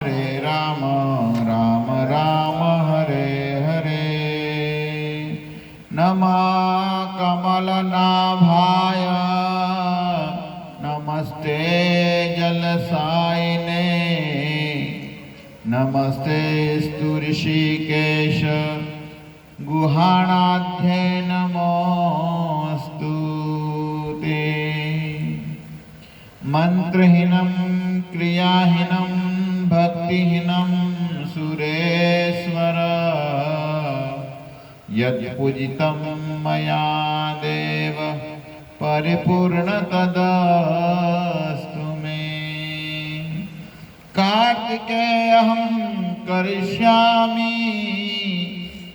हरे राम राम राम हरे हरे। नमः कमलनाभाय नमस्ते जलसायिने नमस्ते ऋषिकेश गुहाणाध्ये नमोऽस्तु ते। मंत्रहीनं क्रियाहीनं भक्तिहीनं सुरेश्वर यत्पूजितं मया देव परिपूर्ण तदस्तु मे। कार्तिकेयं करिष्यामि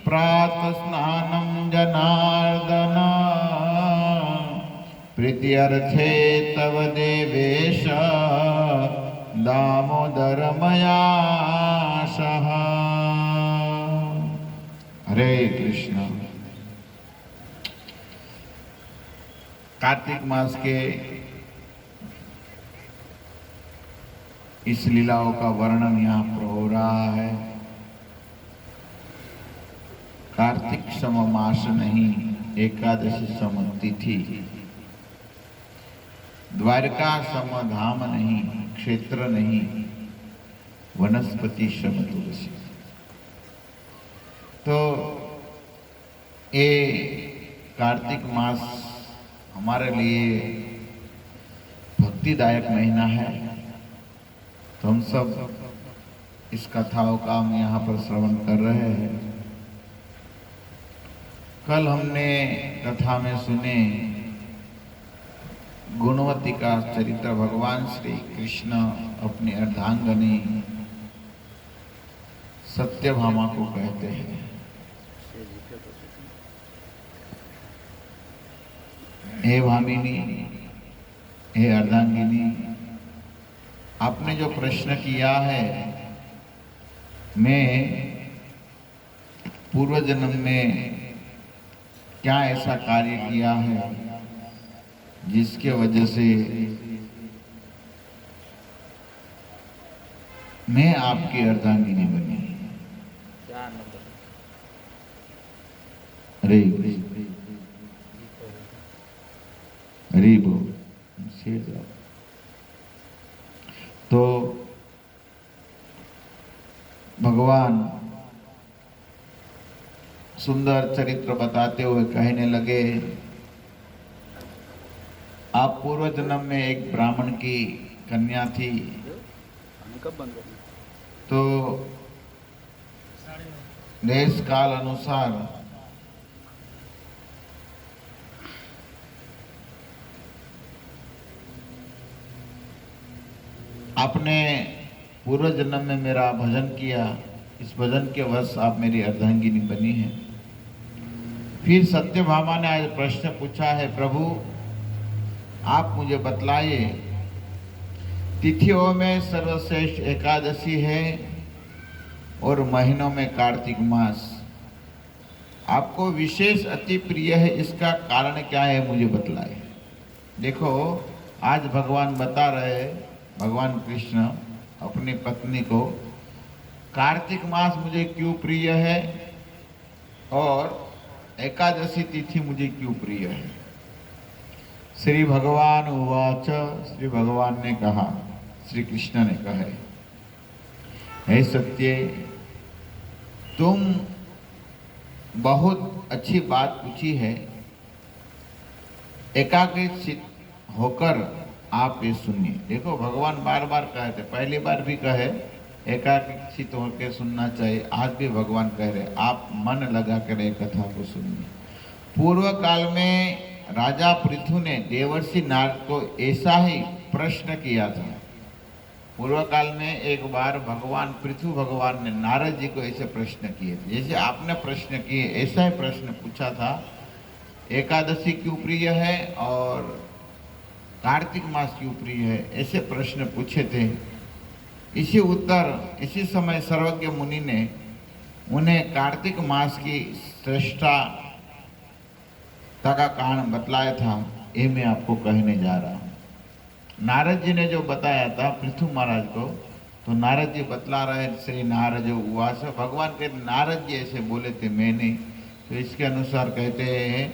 प्रातः स्नानं जनार्दन प्रीत्यर्थे तव देवेश दामोदर मया सह। हरे कृष्ण। कार्तिक मास के इस लीलाओं का वर्णन यहाँ पर हो रहा है। कार्तिक सम मास नहीं, एकादशी सम तिथि। द्वारका सम धाम नहीं, क्षेत्र नहीं, वनस्पति सम तुलसी। तो ये कार्तिक मास हमारे लिए भक्तिदायक महीना है। तो हम सब इस कथाओं का हम यहाँ पर श्रवण कर रहे हैं। कल हमने कथा में सुने गुणवती का चरित्र। भगवान श्री कृष्ण अपनी अर्धांगनी सत्यभामा को कहते हैं, हे भामिनी, हे अर्धांगिनी, आपने जो प्रश्न किया है, मैं पूर्व जन्म में क्या ऐसा कार्य किया है जिसके वजह से मैं आपकी अर्धांगिनी बनी। हरे हरि बोल। तो भगवान सुंदर चरित्र बताते हुए कहने लगे, आप पूर्व जन्म में एक ब्राह्मण की कन्या थी, तो देश काल अनुसार आपने पूर्व जन्म में मेरा भजन किया। इस भजन के वश आप मेरी अर्धांगिनी बनी है। फिर सत्यभामा ने आज प्रश्न पूछा है, प्रभु आप मुझे बतलाइए, तिथियों में सर्वश्रेष्ठ एकादशी है और महीनों में कार्तिक मास आपको विशेष अति प्रिय है, इसका कारण क्या है, मुझे बतलाए। देखो, आज भगवान बता रहे, भगवान कृष्ण अपनी पत्नी को, कार्तिक मास मुझे क्यों प्रिय है और एकादशी तिथि मुझे क्यों प्रिय है। श्री भगवान उवाच, श्री भगवान ने कहा, श्री कृष्ण ने कहा, हे सत्य, तुम बहुत अच्छी बात पूछी है। एकाग्रचित होकर आप ये सुनिए। देखो, भगवान बार बार कहते, पहली बार भी कहे एकाग्रचित होकर सुनना चाहिए, आज भी भगवान कह रहे आप मन लगा कर एक कथा को सुनिए। पूर्व काल में राजा पृथु ने देवर्षि नारद को ऐसा ही प्रश्न किया था। पूर्व काल में एक बार भगवान पृथु भगवान ने नारद जी को ऐसे प्रश्न किए थे, जैसे आपने प्रश्न किए ऐसा ही प्रश्न पूछा था, एकादशी क्यों प्रिय है और कार्तिक मास क्यों प्रिय है, ऐसे प्रश्न पूछे थे। इसी उत्तर इसी समय सर्वज्ञ मुनि ने उन्हें कार्तिक मास की श्रेष्ठता का कारण बतलाया था। ये मैं आपको कहने जा रहा हूँ। नारद जी ने जो बताया था पृथु महाराज को, तो नारद जी बतला रहे श्री नारद उवास, भगवान के नारद जी ऐसे बोले थे, मैं नहीं। तो इसके अनुसार कहते हैं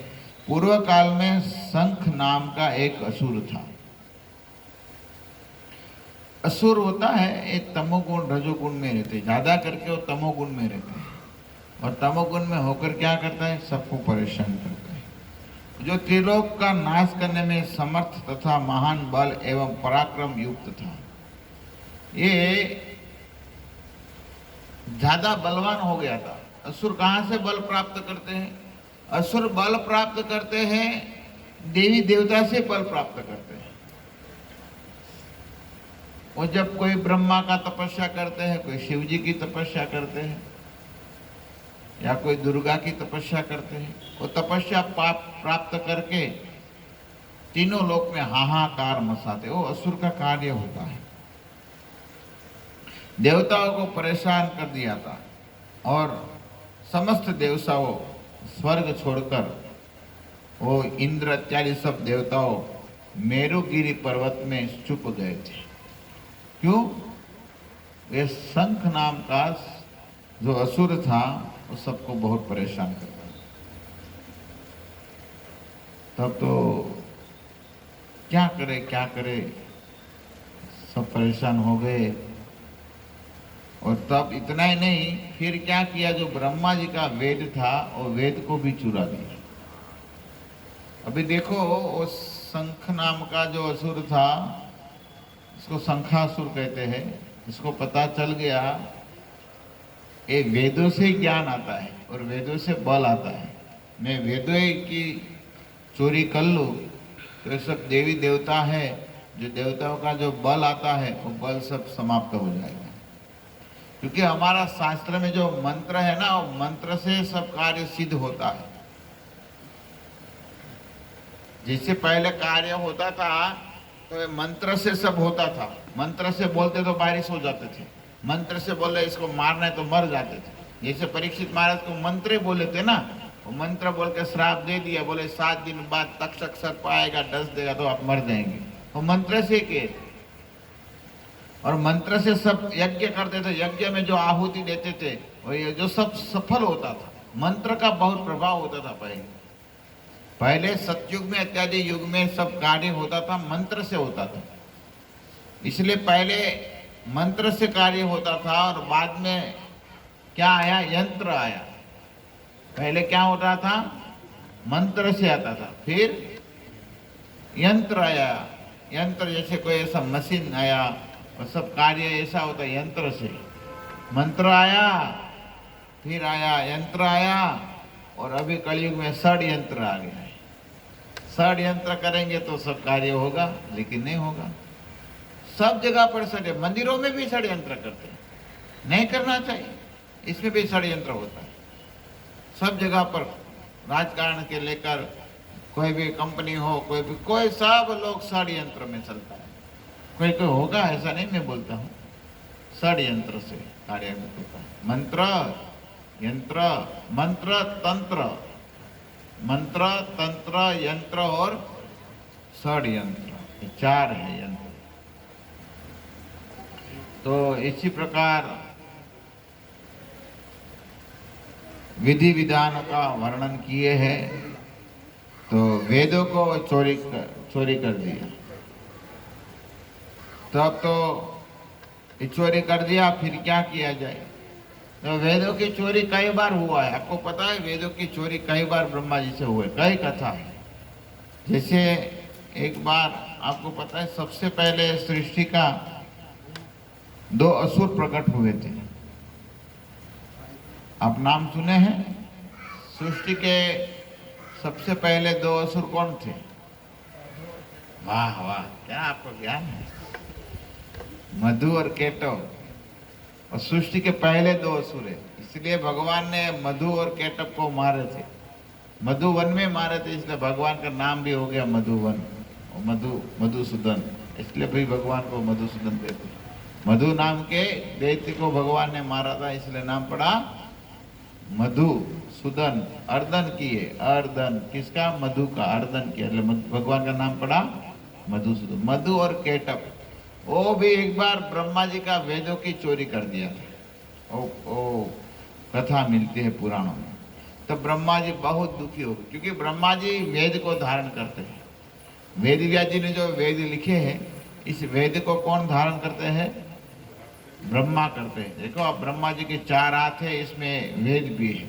पूर्व काल में शंख नाम का एक असुर था। असुर होता है एक तमोगुण रजोगुण में रहते, ज्यादा करके वो तमोगुण में रहते हैं, और तमोगुण में होकर क्या करता है, सबको परेशान करता है। जो त्रिलोक का नाश करने में समर्थ तथा महान बल एवं पराक्रम युक्त था, ये ज्यादा बलवान हो गया था। असुर कहाँ से बल प्राप्त करते हैं? असुर बल प्राप्त करते हैं देवी देवता से बल प्राप्त करते हैं। वो जब कोई ब्रह्मा का तपस्या करते हैं, कोई शिव जी की तपस्या करते हैं, या कोई दुर्गा की तपस्या करते हैं, वो तपस्या प्राप्त करके तीनों लोक में हाहाकार मचाते, वो असुर का कार्य होता है। देवताओं को परेशान कर दिया था और समस्त देवताओं स्वर्ग छोड़कर वो इंद्र इत्यादि सब देवताओं मेरुगिरी पर्वत में छुप गए थे। क्यों? ये शंख नाम का जो असुर था वो सबको बहुत परेशान करता था। तब तो क्या करे, सब परेशान हो गए। और तब इतना ही नहीं, फिर क्या किया, जो ब्रह्मा जी का वेद था वो वेद को भी चुरा दिया। अभी देखो वो शंख नाम का जो असुर था, इसको शंखासुर कहते हैं, इसको पता चल गया ये वेदों से ज्ञान आता है और वेदों से बल आता है, मैं वेदों की चोरी कर लूँ तो ये सब देवी देवता है, जो देवताओं का जो बल आता है वो बल सब समाप्त हो जाएगा। क्योंकि हमारा शास्त्र में जो मंत्र है ना, वो मंत्र से सब कार्य सिद्ध होता है। जिससे पहले कार्य होता था तो मंत्र से सब होता था। मंत्र से बोलते तो बारिश हो जाते थे, मंत्र से बोले इसको मारना है तो मर जाते थे। जैसे परीक्षित महाराज को मंत्र बोले थे ना, वो मंत्र बोल के श्राप दे दिया, बोले 7 दिन बाद तक्षक सर्प आएगा, डस देगा तो आप मर जाएंगे। वो मंत्र से के, और मंत्र से सब यज्ञ करते थे, यज्ञ में जो आहुति देते थे और ये जो सब सफल होता था। मंत्र का बहुत प्रभाव होता था। पहले सतयुग में इत्यादि युग में सब कार्य होता था मंत्र से होता था, इसलिए पहले मंत्र से कार्य होता था और बाद में क्या आया, यंत्र आया। पहले क्या होता था, मंत्र से आता था, फिर यंत्र आया। यंत्र जैसे कोई ऐसा मशीन आया और सब कार्य ऐसा होता है यंत्र से। मंत्र आया, फिर आया यंत्र आया, और अभी कलयुग में षड्यंत्र आ गया है। षड्यंत्र करेंगे तो सब कार्य होगा, लेकिन नहीं होगा। सब जगह पर षड्यंत्र, मंदिरों में भी षड्यंत्र करते हैं, नहीं करना चाहिए, इसमें भी षड्यंत्र होता है। सब जगह पर राजकारण के लेकर कोई भी कंपनी हो, कोई सब लोग षड्यंत्र में चलता है। कोई होगा ऐसा नहीं, मैं बोलता हूँ षड्यंत्र से कार्य होता है। मंत्र यंत्र, मंत्र तंत्र, मंत्र तंत्र यंत्र और षड्यंत्र, ये 4 है यंत्र। तो इसी प्रकार विधि विधान का वर्णन किए हैं। तो वेदों को चोरी कर दिया, तब तो चोरी कर दिया, फिर क्या किया जाए। तो वेदों की चोरी कई बार हुआ है, आपको पता है, वेदों की चोरी कई बार ब्रह्मा जी से हुए, कई कथा है। जैसे एक बार आपको पता है, सबसे पहले सृष्टि का 2 असुर प्रकट हुए थे। आप नाम सुने हैं? सृष्टि के सबसे पहले 2 असुर कौन थे? वाह वाह, क्या आपको ज्ञान है। मधु और केटव, और सृष्टि के पहले 2 असुर है, इसलिए भगवान ने मधु और केटव को मारे थे। मधुवन में मारे थे, इसलिए भगवान का नाम भी हो गया मधुवन, और मधुसूदन, इसलिए भी भगवान को मधुसूदन कहते हैं। मधु नाम के दैत्य को भगवान ने मारा था, इसलिए नाम पड़ा मधुसूदन। अर्दन किए, अर्दन किसका? मधु का, अर्दन किया, भगवान का नाम पड़ा मधुसूदन। मधु और केटव, वो भी एक बार ब्रह्मा जी का वेदों की चोरी कर दिया था। वो कथा मिलती है पुराणों में। तो ब्रह्मा जी बहुत दुखी हो गए, क्योंकि ब्रह्मा जी वेद को धारण करते हैं। वेद व्यास जी ने जो वेद लिखे हैं, इस वेद को कौन धारण करते हैं? ब्रह्मा करते हैं। देखो अब ब्रह्मा जी के 4 हाथ है, इसमें वेद भी है।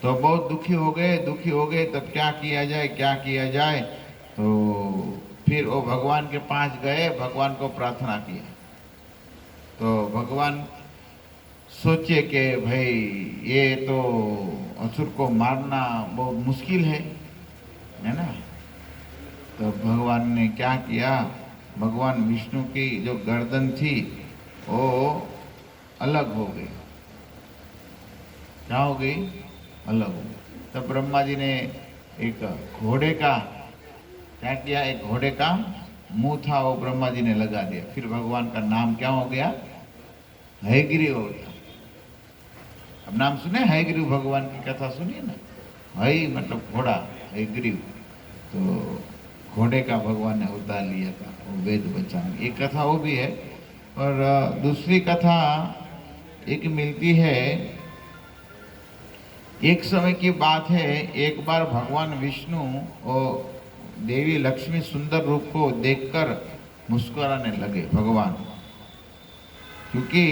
तो बहुत दुखी हो गए, दुखी हो गए। तब क्या किया जाए, क्या किया जाए? तो फिर वो भगवान के पास गए, भगवान को प्रार्थना किया। तो भगवान सोचे कि भाई ये तो असुर को मारना बहुत मुश्किल है ना। तो भगवान ने क्या किया, भगवान विष्णु की जो गर्दन थी वो अलग हो गई। क्या हो गई? अलग हो गई। तब ब्रह्मा जी ने एक घोड़े का क्या किया, एक घोड़े का मुंह था वो ब्रह्मा जी ने लगा दिया। फिर भगवान का नाम क्या हो गया? हयग्रीव हो गया। अब नाम सुने हयग्रीव, भगवान की कथा सुनिए ना। हय मतलब घोड़ा, हयग्रीव। तो घोड़े का भगवान ने उतार लिया था वो वेद बचाने। एक कथा वो भी है। और दूसरी कथा एक मिलती है। एक समय की बात है, एक बार भगवान विष्णु और देवी लक्ष्मी सुंदर रूप को देखकर मुस्कुराने लगे भगवान, क्योंकि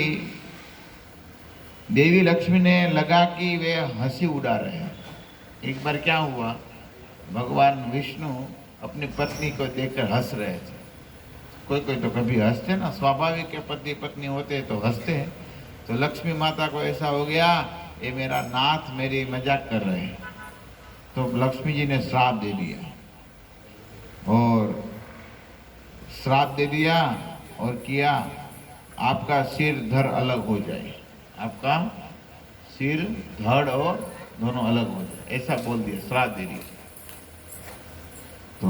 देवी लक्ष्मी ने लगा कि वे हंसी उड़ा रहे हैं। एक बार क्या हुआ, भगवान विष्णु अपनी पत्नी को देखकर हंस रहे थे। कोई कोई तो कभी हंसते ना, स्वाभाविक है, पति पत्नी होते तो हंसते हैं। तो लक्ष्मी माता को ऐसा हो गया, ये मेरा नाथ मेरी मजाक कर रहे हैं। तो लक्ष्मी जी ने श्राप दे दिया, और श्राप दे दिया और किया, आपका सिर धड़ अलग हो जाए, आपका सिर धड़ और दोनों अलग हो जाए, ऐसा बोल दिया, श्राप दे दिया। तो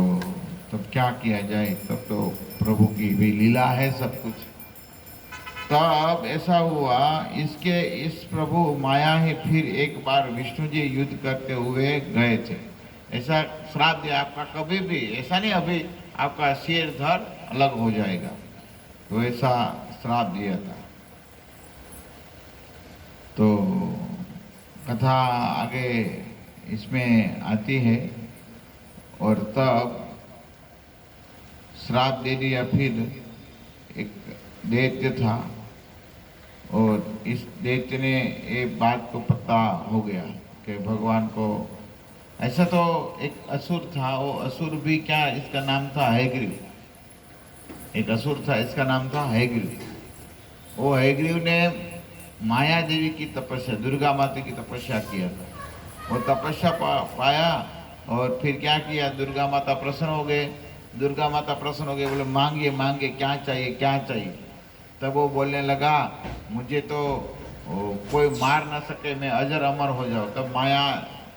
तब क्या किया जाए, तब तो प्रभु की भी लीला है सब कुछ। तब ऐसा हुआ, इस प्रभु माया ही फिर एक बार विष्णु जी युद्ध करते हुए गए थे। ऐसा श्राप दिया, आपका कभी भी ऐसा नहीं, अभी आपका सिर धड़ अलग हो जाएगा। तो ऐसा श्राप दिया था। तो कथा आगे इसमें आती है। और तब श्राप दे दिया। फिर एक दैत्य था, और इस दैत्य ने एक बात को पता हो गया कि भगवान को, ऐसा तो एक असुर था, वो असुर भी क्या, इसका नाम था हयग्रीव। एक असुर था, इसका नाम था हयग्रीव। वो हयग्रीव ने माया देवी की तपस्या, दुर्गा माता की तपस्या किया था। वो तपस्या पाया, और फिर क्या किया, दुर्गा माता प्रसन्न हो गए। दुर्गा माता प्रसन्न हो गए, बोले मांगिए मांगिए, क्या चाहिए क्या चाहिए। तब वो बोलने लगा, मुझे तो कोई मार ना सके, मैं अजर अमर हो जाऊँ। तब माया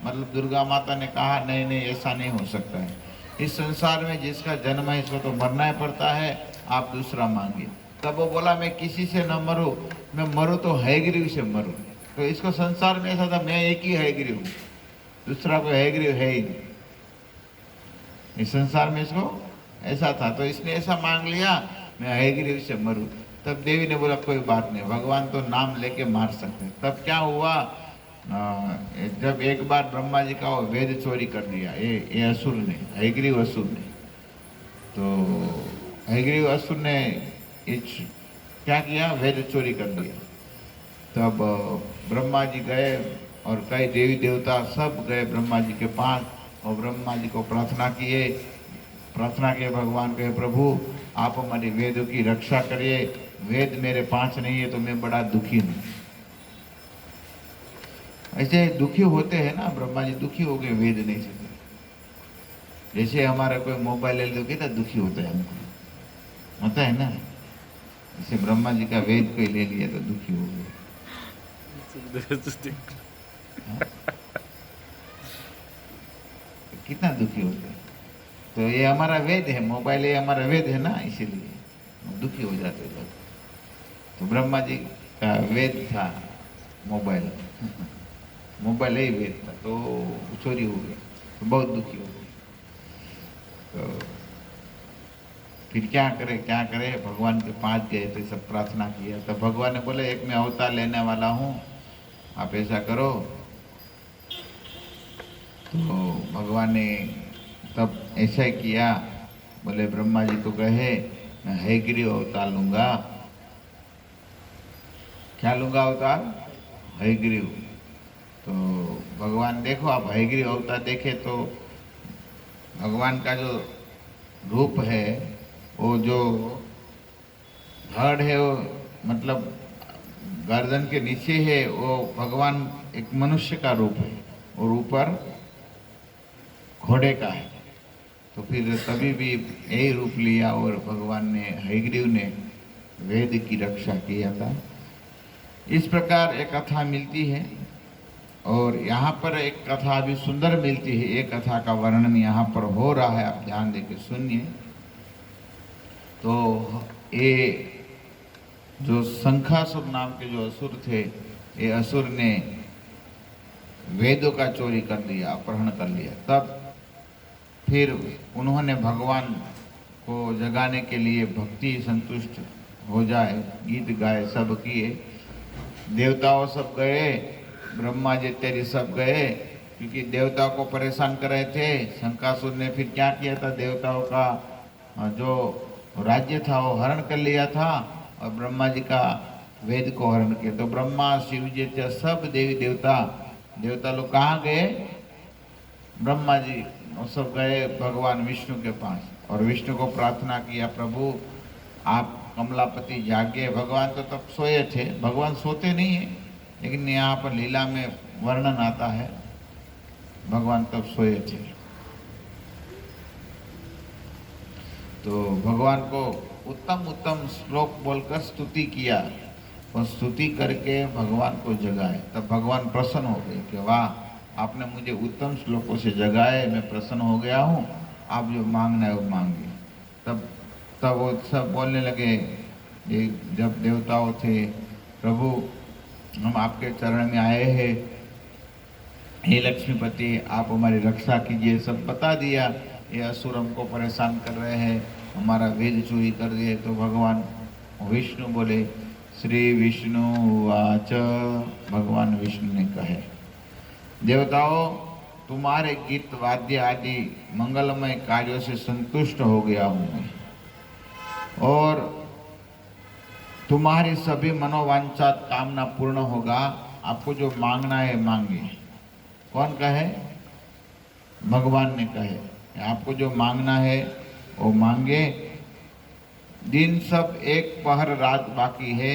मतलब दुर्गा माता ने कहा, नहीं नहीं, ऐसा नहीं हो सकता है। इस संसार में जिसका जन्म है इसको तो मरना ही पड़ता है, आप दूसरा मांगिए। तब वो बोला, मैं किसी से न मरूं, मैं मरूं तो हयग्रीव से मरूं। तो इसको संसार में ऐसा था, मैं एक ही हयग्रीव हूँ, दूसरा कोई हयग्रीव है ही नहीं इस संसार में। इसको ऐसा था, तो इसने ऐसा मांग लिया, मैं हयग्रीव से मरूं। तब देवी ने बोला, कोई बात नहीं, भगवान तो नाम लेके मार सकते हैं। तब क्या हुआ, जब एक बार ब्रह्मा जी का वो वेद चोरी कर दिया, ये असुर ने, हयग्रीव असुर ने। तो हयग्रीव असुर ने क्या किया, वेद चोरी कर दिया। तब ब्रह्मा जी गए, और कई देवी देवता सब गए ब्रह्मा जी के पास, और ब्रह्मा जी को प्रार्थना किए भगवान के, प्रभु आप हमारे वेदों की रक्षा करिए, वेद मेरे पास नहीं है तो मैं बड़ा दुखी हूँ। ऐसे दुखी होते हैं ना, ब्रह्मा जी दुखी हो गए, वेद नहीं सके। जैसे हमारा कोई मोबाइल ले लो, कितना दुखी होता है हमको, होता है ना। जैसे ब्रह्मा जी का वेद कोई ले लिया तो दुखी हो गए। कितना दुखी होते हैं। तो ये हमारा वेद है, मोबाइल ये हमारा वेद है ना, इसीलिए दुखी हो जाते लोग। तो ब्रह्मा जी का वेद था मोबाइल, मोबाइल ही वेद था, तो चोरी हो गया, तो बहुत दुखी हो गए। तो फिर क्या करे, भगवान के पास गए तो सब प्रार्थना किया। तो भगवान ने बोले एक मैं अवतार लेने वाला हूँ, आप ऐसा करो। तो भगवान ने तब ऐसा किया, बोले ब्रह्मा जी को कहे मैं हयग्रीव अवतार लूंगा। क्या लूंगा अवतार? हयग्रीव। तो भगवान देखो, आप हयग्रीव अवतार देखे तो भगवान का जो रूप है, वो जो धड़ है, वो मतलब गर्दन के नीचे है, वो भगवान एक मनुष्य का रूप है और ऊपर घोड़े का है। तो फिर तभी भी यही रूप लिया और भगवान ने, हयग्रीव ने वेद की रक्षा किया था। इस प्रकार एक कथा मिलती है और यहाँ पर एक कथा भी सुंदर मिलती है। एक कथा का वर्णन यहाँ पर हो रहा है, आप ध्यान देकर सुनिए। तो ये जो शंखासुर नाम के जो असुर थे, ये असुर ने वेदों का चोरी कर दिया, अपहरण कर लिया। तब फिर उन्होंने भगवान को जगाने के लिए भक्ति संतुष्ट हो जाए, गीत गाए, सब किए। देवताओं सब गए, ब्रह्मा जी इत्यादि सब गए, क्योंकि देवताओं को परेशान कर रहे थे। शंखासुर ने फिर क्या किया था, देवताओं का जो राज्य था वो हरण कर लिया था और ब्रह्मा जी का वेद को हरण किया। तो ब्रह्मा, शिव जी, सब देवी देवता लोग कहाँ गए? ब्रह्मा जी वो सब गए भगवान विष्णु के पास और विष्णु को प्रार्थना किया, प्रभु आप कमलापति जागे। भगवान तो तब सोए थे, भगवान सोते नहीं है, लेकिन यहाँ पर लीला में वर्णन आता है भगवान तब सोए थे। तो भगवान को उत्तम उत्तम श्लोक बोलकर स्तुति किया और स्तुति करके भगवान को जगाए। तब भगवान प्रसन्न हो गए कि वाह, आपने मुझे उत्तम श्लोकों से जगाए, मैं प्रसन्न हो गया हूँ, आप जो मांगना है वो मांगिए। तब वो सब बोलने लगे, ये जब देवताओं थे, प्रभु हम आपके चरण में आए हैं, हे लक्ष्मीपति आप हमारी रक्षा कीजिए। सब बता दिया, ये असुर हमको परेशान कर रहे हैं, हमारा वेद चोरी कर दिए। तो भगवान विष्णु बोले, श्री विष्णु उवाच, भगवान विष्णु ने कहे, देवताओं तुम्हारे गीत वाद्य आदि मंगलमय कार्यों से संतुष्ट हो गया हूँ मैं, और तुम्हारी सभी मनोवांछात कामना पूर्ण होगा। आपको जो मांगना है मांगिए। कौन कहे? भगवान ने कहे, आपको जो मांगना है वो मांगे। दिन सब एक पहर रात बाकी है,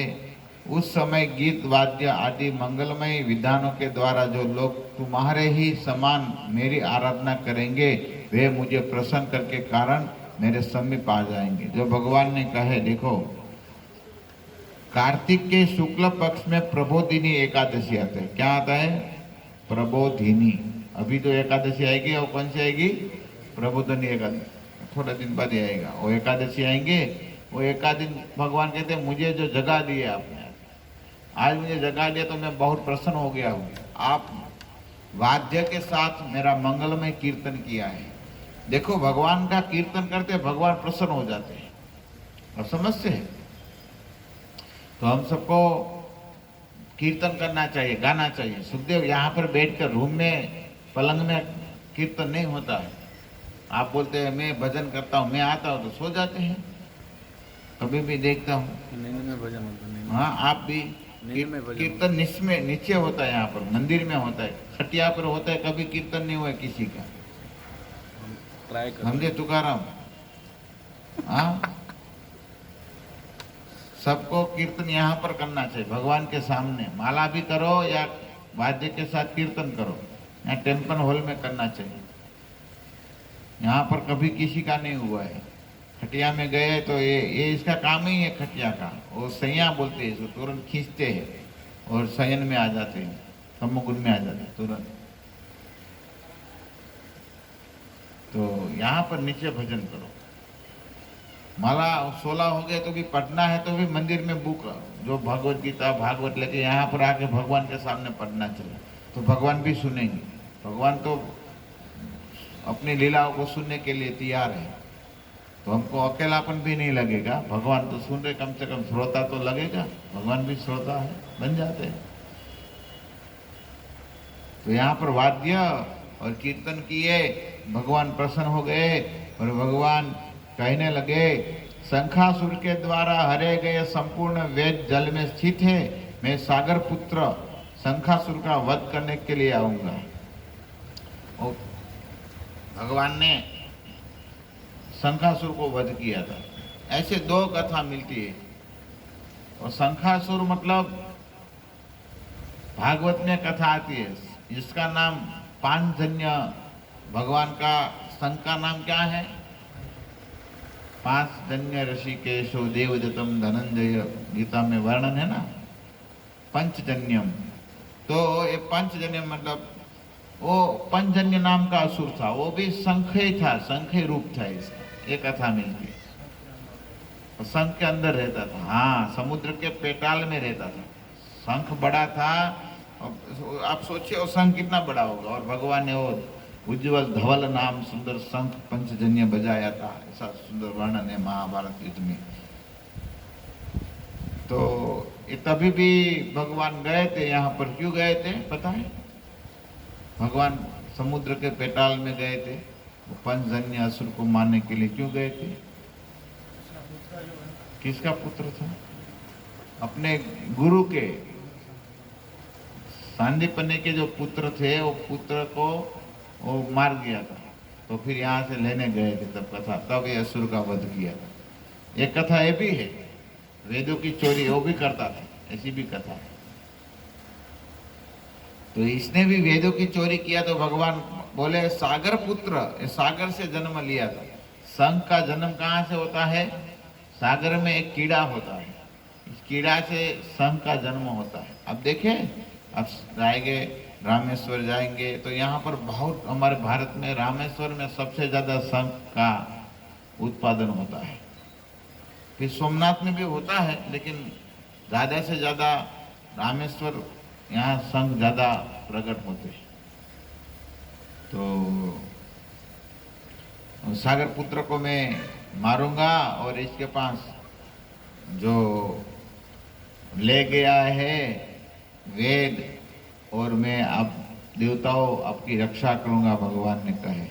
उस समय गीत वाद्य आदि मंगलमय विधानों के द्वारा जो लोग तुम्हारे ही समान मेरी आराधना करेंगे, वे मुझे प्रसन्न करके कारण मेरे समीप आ जाएंगे। जो भगवान ने कहे, देखो कार्तिक के शुक्ल पक्ष में प्रबोधिनी एकादशी आता है। क्या आता है? प्रबोधिनी। अभी तो एकादशी आएगी, और कौन सी आएगी? प्रबोधिनी एकादशी, थोड़ा दिन बाद ही आएगा। वो एकादशी आएंगे, वो एकादशी भगवान कहते हैं मुझे जो जगा दिया आपने, आज मुझे जगा दिया तो मैं बहुत प्रसन्न हो गया हूँ। आप वाद्य के साथ मेरा मंगलमय कीर्तन किया है। देखो भगवान का कीर्तन करते भगवान प्रसन्न हो जाते हैं। और समझते हैं? तो हम सबको कीर्तन करना चाहिए, गाना चाहिए। सुखदेव यहाँ पर बैठकर रूम में पलंग में कीर्तन नहीं होता है। आप बोलते हैं मैं भजन करता हूँ, मैं आता हूँ तो सो जाते हैं। कभी भी देखता हूँ नींद में भजन होता है। हाँ, आप भी कीर्तन नीचे होता है, यहाँ पर मंदिर में होता है, खटिया पर होता है। कभी कीर्तन नहीं हुआ किसी का, समझे तुकाराम? हाँ, सबको कीर्तन यहाँ पर करना चाहिए, भगवान के सामने। माला भी करो या वाद्य के साथ कीर्तन करो, यहाँ टेम्पल हॉल में करना चाहिए। यहाँ पर कभी किसी का नहीं हुआ है। खटिया में गए तो ये इसका काम ही है खटिया का। वो सैया बोलते हैं, इसको तुरंत खींचते हैं और शयन में आ जाते हैं, तमोगुण में आ जाते हैं तुरंत। तो यहाँ पर नीचे भजन करो। माला 16 हो गए तो भी पढ़ना है तो भी मंदिर में बुक जो भगवत गीता भागवत लेके यहाँ पर आके भगवान के सामने पढ़ना चाहिए, तो भगवान भी सुनेंगे। भगवान तो अपनी लीलाओं को सुनने के लिए तैयार है। तो हमको अकेलापन भी नहीं लगेगा। भगवान तो सुन रहे, कम से कम श्रोता तो लगेगा, भगवान भी श्रोता है, बन जाते हैं। तो यहाँ पर वाद्य और कीर्तन किए, भगवान प्रसन्न हो गए और भगवान कहने लगे, शंखासुर के द्वारा हरे गए संपूर्ण वेद जल में स्थित है। मैं सागर पुत्र शंखासुर का वध करने के लिए आऊंगा। और भगवान ने शंखासुर को वध किया था। ऐसे दो कथा मिलती है। और शंखासुर मतलब भागवत में कथा आती है, जिसका नाम पांचजन्य, भगवान का शंख का नाम क्या है? पांचजन्य ऋषिकेशो देवदत्तम धनंजय, गीता में वर्णन है ना, पंचजन्यम। तो ये पंचजन्य मतलब वो पंचजन्य नाम का असुर था, वो भी शंख ही था, शंख ही रूप था इसका। ये कथा मिलती है। शंख के अंदर रहता था, हाँ, समुद्र के पेटाल में रहता था। शंख बड़ा था, आप सोचिए वो शंख कितना बड़ा होगा। और भगवान ने वो उज्जवल धवल नाम सुंदर शंख पंचजन्य बजाया था, ऐसा सुंदर वर्णन है महाभारत युद्ध में। तो ये तभी भी भगवान गए थे यहाँ पर। क्यों गए थे पता है? भगवान समुद्र के पेटाल में गए थे, वो पंचजन्य असुर को मारने के लिए। क्यों गए थे? किसका पुत्र था? अपने गुरु के, सांदीपनि के जो पुत्र थे, वो पुत्र को वो मार गया था। तो फिर यहाँ से लेने गए थे तब कथा, तब ये असुर का वध किया था। एक कथा ये भी है, वेदों की चोरी वो भी करता था, ऐसी भी कथा है। तो इसने भी वेदों की चोरी किया तो भगवान बोले सागर पुत्र, सागर से जन्म लिया था। शंख का जन्म कहाँ से होता है? सागर में एक कीड़ा होता है, इस कीड़ा से शंख का जन्म होता है। अब देखें, अब जाएंगे रामेश्वर जाएंगे तो यहाँ पर बहुत, हमारे भारत में रामेश्वर में सबसे ज्यादा शंख का उत्पादन होता है। फिर सोमनाथ में भी होता है, लेकिन ज्यादा से ज्यादा रामेश्वर, यहाँ शंख ज्यादा प्रकट होते हैं। तो सागर पुत्र को मैं मारूंगा और इसके पास जो ले गया है वेद, और मैं अब देवताओं आपकी रक्षा करूंगा, भगवान ने कहे।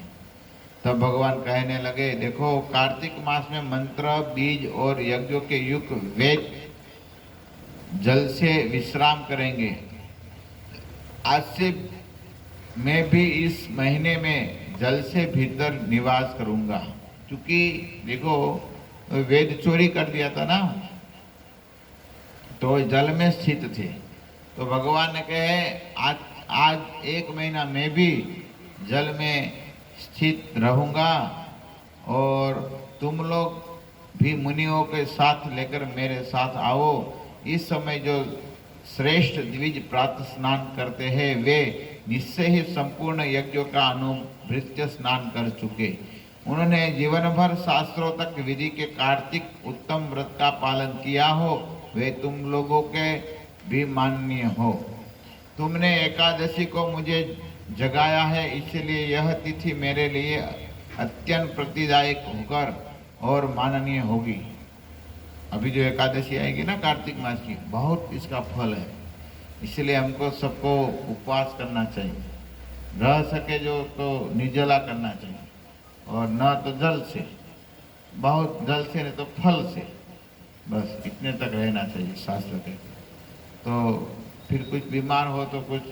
तब भगवान कहने लगे, देखो कार्तिक मास में मंत्र, बीज और यज्ञों के युग वेद जल से विश्राम करेंगे। आज से मैं भी इस महीने में जल से भीतर निवास करूंगा। क्योंकि देखो वेद चोरी कर दिया था ना, तो जल में स्थित थे। तो भगवान ने कहे आज एक महीना मैं भी जल में स्थित रहूंगा, और तुम लोग भी मुनियों के साथ लेकर मेरे साथ आओ। इस समय जो श्रेष्ठ द्विज प्रातः स्नान करते हैं, वे निश्चय ही संपूर्ण यज्ञों का अनुभृत्य स्नान कर चुके। उन्होंने जीवन भर शास्त्रों तक विधि के कार्तिक उत्तम व्रत का पालन किया हो, वे तुम लोगों के भी माननीय हो। तुमने एकादशी को मुझे जगाया है, इसलिए यह तिथि मेरे लिए अत्यंत प्रतिदायक होकर और माननीय होगी। अभी जो एकादशी आएगी ना कार्तिक मास की, बहुत इसका फल है। इसलिए हमको सबको उपवास करना चाहिए, रह सके जो तो निर्जला करना चाहिए, और न तो जल से, बहुत जल से नहीं तो फल से, बस इतने तक रहना चाहिए शास्त्र के। तो फिर कुछ बीमार हो तो कुछ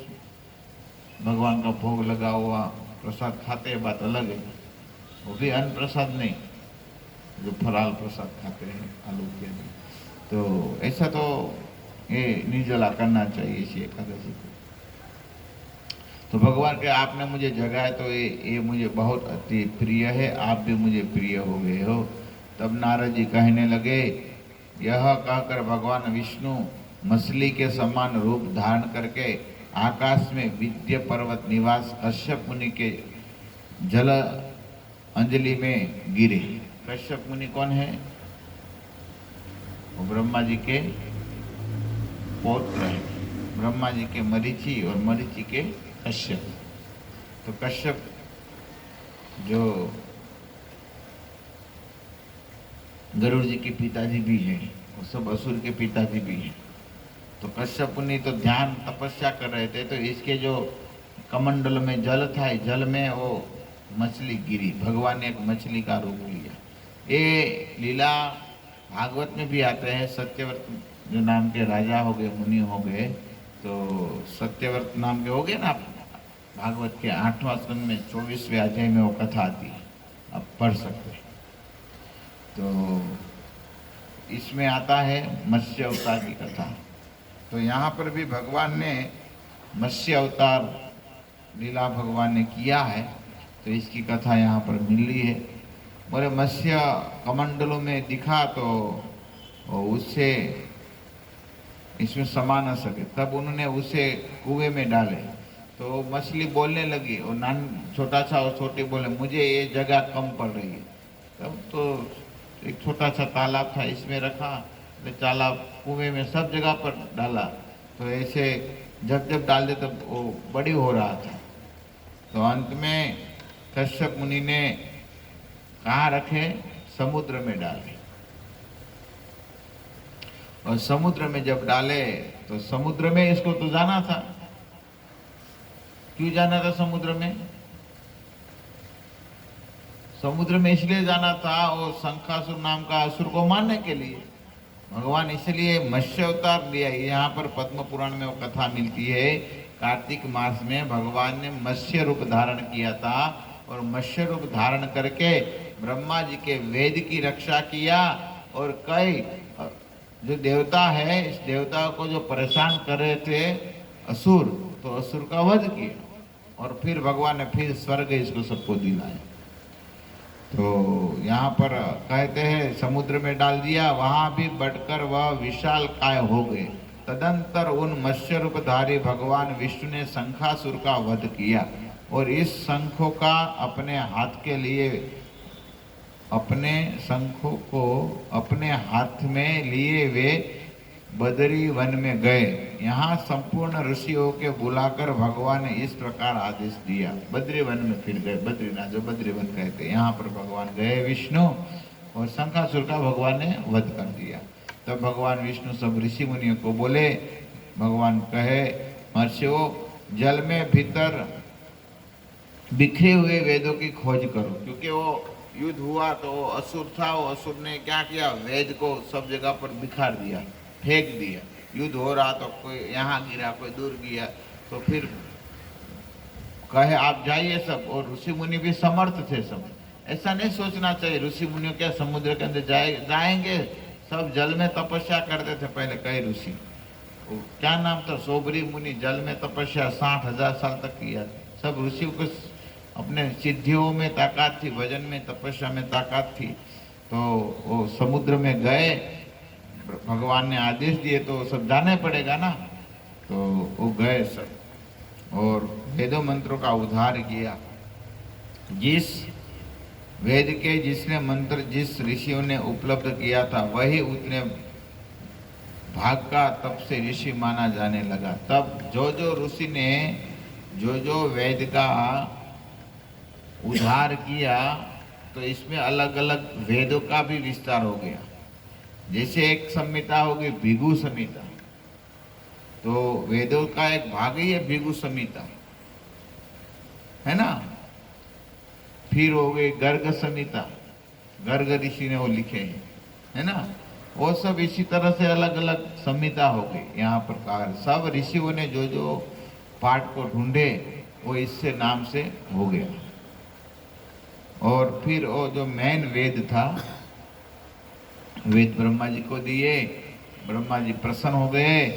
भगवान का भोग लगा हुआ प्रसाद खाते हैं, बात अलग है। वो भी अन्न प्रसाद नहीं, जो फलाल प्रसाद खाते हैं आलू के। तो ऐसा तो ये निर्जला करना चाहिए इसी एकादशी को। तो भगवान के आपने मुझे जगाया तो ये मुझे बहुत अति प्रिय है, आप भी मुझे प्रिय हो गए हो। तब नारद जी कहने लगे, यह कहकर भगवान विष्णु मछली के समान रूप धारण करके आकाश में विद्य पर्वत निवास कश्यप मुनि के जल अंजलि में गिरे। कश्यप मुनि कौन है? वो ब्रह्मा जी के पौत्र हैं, ब्रह्मा जी के मरीचि और मरीचि के कश्यप। तो कश्यप जो गरुड़ जी के पिताजी भी हैं, वो सब असुर के पिताजी भी हैं। तो कश्यप मुनि तो ध्यान तपस्या कर रहे थे, तो इसके जो कमंडल में जल था, जल में वो मछली गिरी, भगवान ने एक मछली का रूप लिया। ये लीला भागवत में भी आते हैं। सत्यव्रत जो नाम के राजा हो गए, मुनि हो गए, तो सत्यव्रत नाम के हो गए ना, भागवत के 8वां स्कंद में 24वें अध्याय में वो कथा आती है, आप पढ़ सकते हैं। तो इसमें आता है मत्स्य अवतार की कथा। तो यहाँ पर भी भगवान ने मत्स्य अवतार लीला भगवान ने किया है, तो इसकी कथा यहाँ पर मिल रही है। बोले मत्स्य कमंडलों में दिखा तो उससे इसमें समा न सके, तब उन्होंने उसे कुएं में डाले। तो मछली बोलने लगी, और छोटा सा और छोटी बोले मुझे ये जगह कम पड़ रही है। तब तो एक छोटा सा तालाब था, इसमें रखा, तो तालाब कुएं में सब जगह पर डाला। तो ऐसे जब जब डाल दे तब वो बड़ी हो रहा था। तो अंत में कश्यप मुनि ने कहाँ रखे? समुद्र में डाले। और समुद्र में जब डाले तो समुद्र में इसको तो जाना था। क्यों जाना था समुद्र में? समुद्र में इसलिए जाना था, वो शंखासुर नाम का असुर को मारने के लिए भगवान इसलिए मत्स्य अवतार लिया। यहाँ पर पद्म पुराण में वो कथा मिलती है, कार्तिक मास में भगवान ने मत्स्य रूप धारण किया था, और मत्स्य रूप धारण करके ब्रह्मा जी के वेद की रक्षा किया। और कई जो देवता है, इस देवता को जो परेशान कर रहे थे असुर, तो असुर का वध किया। और फिर भगवान ने फिर स्वर्ग इसको सबको दिलाया। तो यहाँ पर कहते हैं समुद्र में डाल दिया, वहां भी बढ़कर वह विशाल काय हो गए। तदंतर उन मत्स्य रूपधारी भगवान विष्णु ने शंखासुर का वध किया, और इस शंखों का अपने हाथ के लिए, अपने शंखों को अपने हाथ में लिए वे बद्री वन में गए। यहाँ संपूर्ण ऋषियों के बुलाकर भगवान ने इस प्रकार आदेश दिया। बद्री वन में फिर गए, बद्रीनाथ जो बद्री वन कहते हैं, यहाँ पर भगवान गए विष्णु, और शंखासुर का भगवान ने वध कर दिया। तब भगवान विष्णु सब ऋषि मुनियों को बोले, भगवान कहे महर्षियों, जल में भीतर बिखरे हुए वेदों की खोज करो। क्योंकि वो युद्ध हुआ तो वो असुर था, वो असुर ने क्या किया, वेद को सब जगह पर बिखार दिया, फेंक दिया। युद्ध हो रहा तो कोई यहाँ गिरा, कोई दूर गिरा। तो फिर कहे आप जाइए सब, और ऋषि मुनि भी समर्थ थे सब। ऐसा नहीं सोचना चाहिए ऋषि मुनियों क्या समुद्र के अंदर जाएंगे, सब जल में तपस्या करते थे पहले कई ऋषि। क्या नाम था, सोबरी मुनि, जल में तपस्या 60,000 साल तक किया। सब ऋषियों को अपने सिद्धियों में ताकत थी, भजन में तपस्या में ताकत थी। तो वो समुद्र में गए, भगवान ने आदेश दिए तो सब जाना पड़ेगा ना। तो वो गए सब, और वेदों मंत्रों का उद्धार किया। जिस वेद के जिसने मंत्र जिस ऋषियों ने उपलब्ध किया था, वही उतने भाग का तब से ऋषि माना जाने लगा। तब जो जो ऋषि ने जो वेद का उद्धार किया, तो इसमें अलग अलग वेदों का भी विस्तार हो गया। जैसे एक संहिता होगी भृगु संहिता, तो वेदों का एक भाग ही है भृगु संहिता, है ना। फिर हो गई गर्ग संहिता, गर्ग ऋषि ने वो लिखे हैं, है ना। वो सब इसी तरह से अलग अलग संहिता हो गई। यहाँ पर कहा सब ऋषियों ने जो जो पाठ को ढूंढे वो इससे नाम से हो गया। और फिर वो जो मेन वेद था, वेद ब्रह्मा जी को दिए, ब्रह्मा जी प्रसन्न हो गए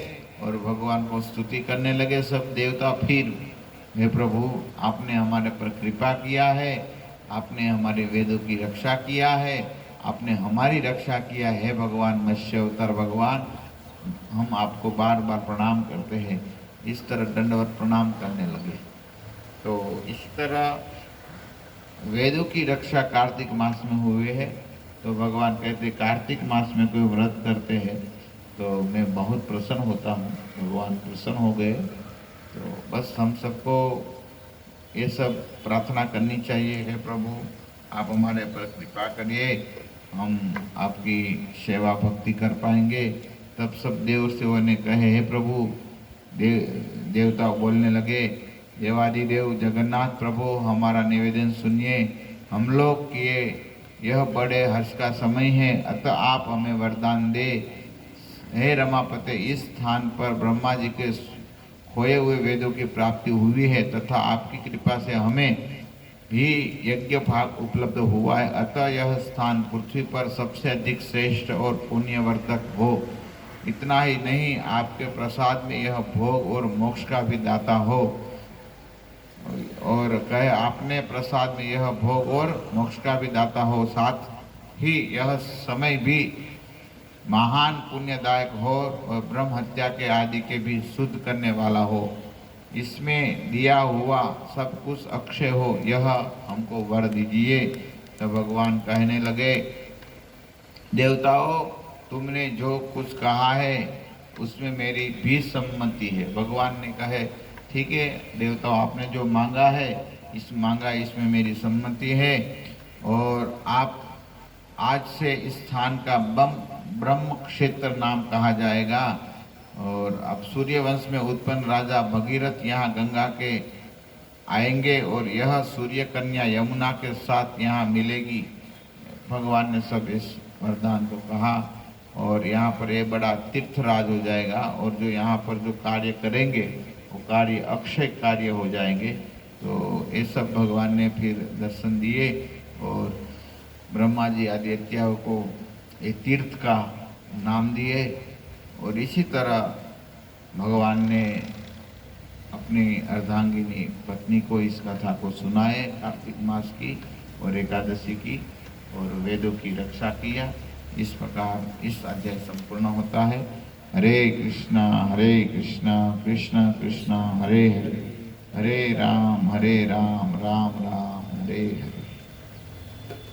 और भगवान को स्तुति करने लगे सब देवता। फिर हे प्रभु, आपने हमारे पर कृपा किया है, आपने हमारे वेदों की रक्षा किया है, आपने हमारी रक्षा किया है भगवान मत्स्य अवतार भगवान, हम आपको बार बार प्रणाम करते हैं। इस तरह दंडवत प्रणाम करने लगे। तो इस तरह वेदों की रक्षा कार्तिक मास में हुए है। तो भगवान कहते कार्तिक मास में कोई व्रत करते हैं तो मैं बहुत प्रसन्न होता हूँ। भगवान प्रसन्न हो गए। तो बस हम सबको ये सब प्रार्थना करनी चाहिए, हे प्रभु आप हमारे पर कृपा करिए, हम आपकी सेवा भक्ति कर पाएंगे। तब सब देव सेवों ने कहे, हे प्रभु। देवता बोलने लगे, देवादिदेव जगन्नाथ प्रभु, हमारा निवेदन सुनिए। हम लोग किए यह बड़े हर्ष का समय है, अतः आप हमें वरदान दे। हे रमापते, इस स्थान पर ब्रह्मा जी के खोए हुए वेदों की प्राप्ति हुई है तथा आपकी कृपा से हमें भी यज्ञ भाग उपलब्ध हुआ है, अतः यह स्थान पृथ्वी पर सबसे अधिक श्रेष्ठ और पुण्यवर्धक हो। इतना ही नहीं, आपके प्रसाद में यह भोग और मोक्ष का भी दाता हो। और कहे, आपने प्रसाद में यह भोग और मोक्ष का भी दाता हो, साथ ही यह समय भी महान पुण्यदायक हो और ब्रह्म हत्या के आदि के भी शुद्ध करने वाला हो। इसमें दिया हुआ सब कुछ अक्षय हो, यह हमको वर दीजिए। तो भगवान कहने लगे, देवताओं, तुमने जो कुछ कहा है उसमें मेरी भी सम्मति है। भगवान ने कहे, ठीक है देवताओं, आपने जो मांगा है इसमें मेरी सम्मति है। और आप आज से इस स्थान का ब्रह्म क्षेत्र नाम कहा जाएगा। और अब सूर्यवंश में उत्पन्न राजा भगीरथ यहाँ गंगा के आएंगे और यह सूर्य कन्या यमुना के साथ यहाँ मिलेगी। भगवान ने सब इस वरदान को कहा और यहाँ पर ये बड़ा तीर्थराज हो जाएगा। और जो यहाँ पर जो कार्य करेंगे वो कार्य अक्षय कार्य हो जाएंगे। तो ये सब भगवान ने फिर दर्शन दिए और ब्रह्मा जी आदित्य को एक तीर्थ का नाम दिए। और इसी तरह भगवान ने अपनी अर्धांगिनी पत्नी को इस कथा को सुनाए, कार्तिक मास की और एकादशी की, और वेदों की रक्षा किया। इस प्रकार इस अध्याय संपूर्ण होता है। हरे कृष्णा कृष्ण कृष्ण हरे हरे, हरे राम राम राम हरे हरे।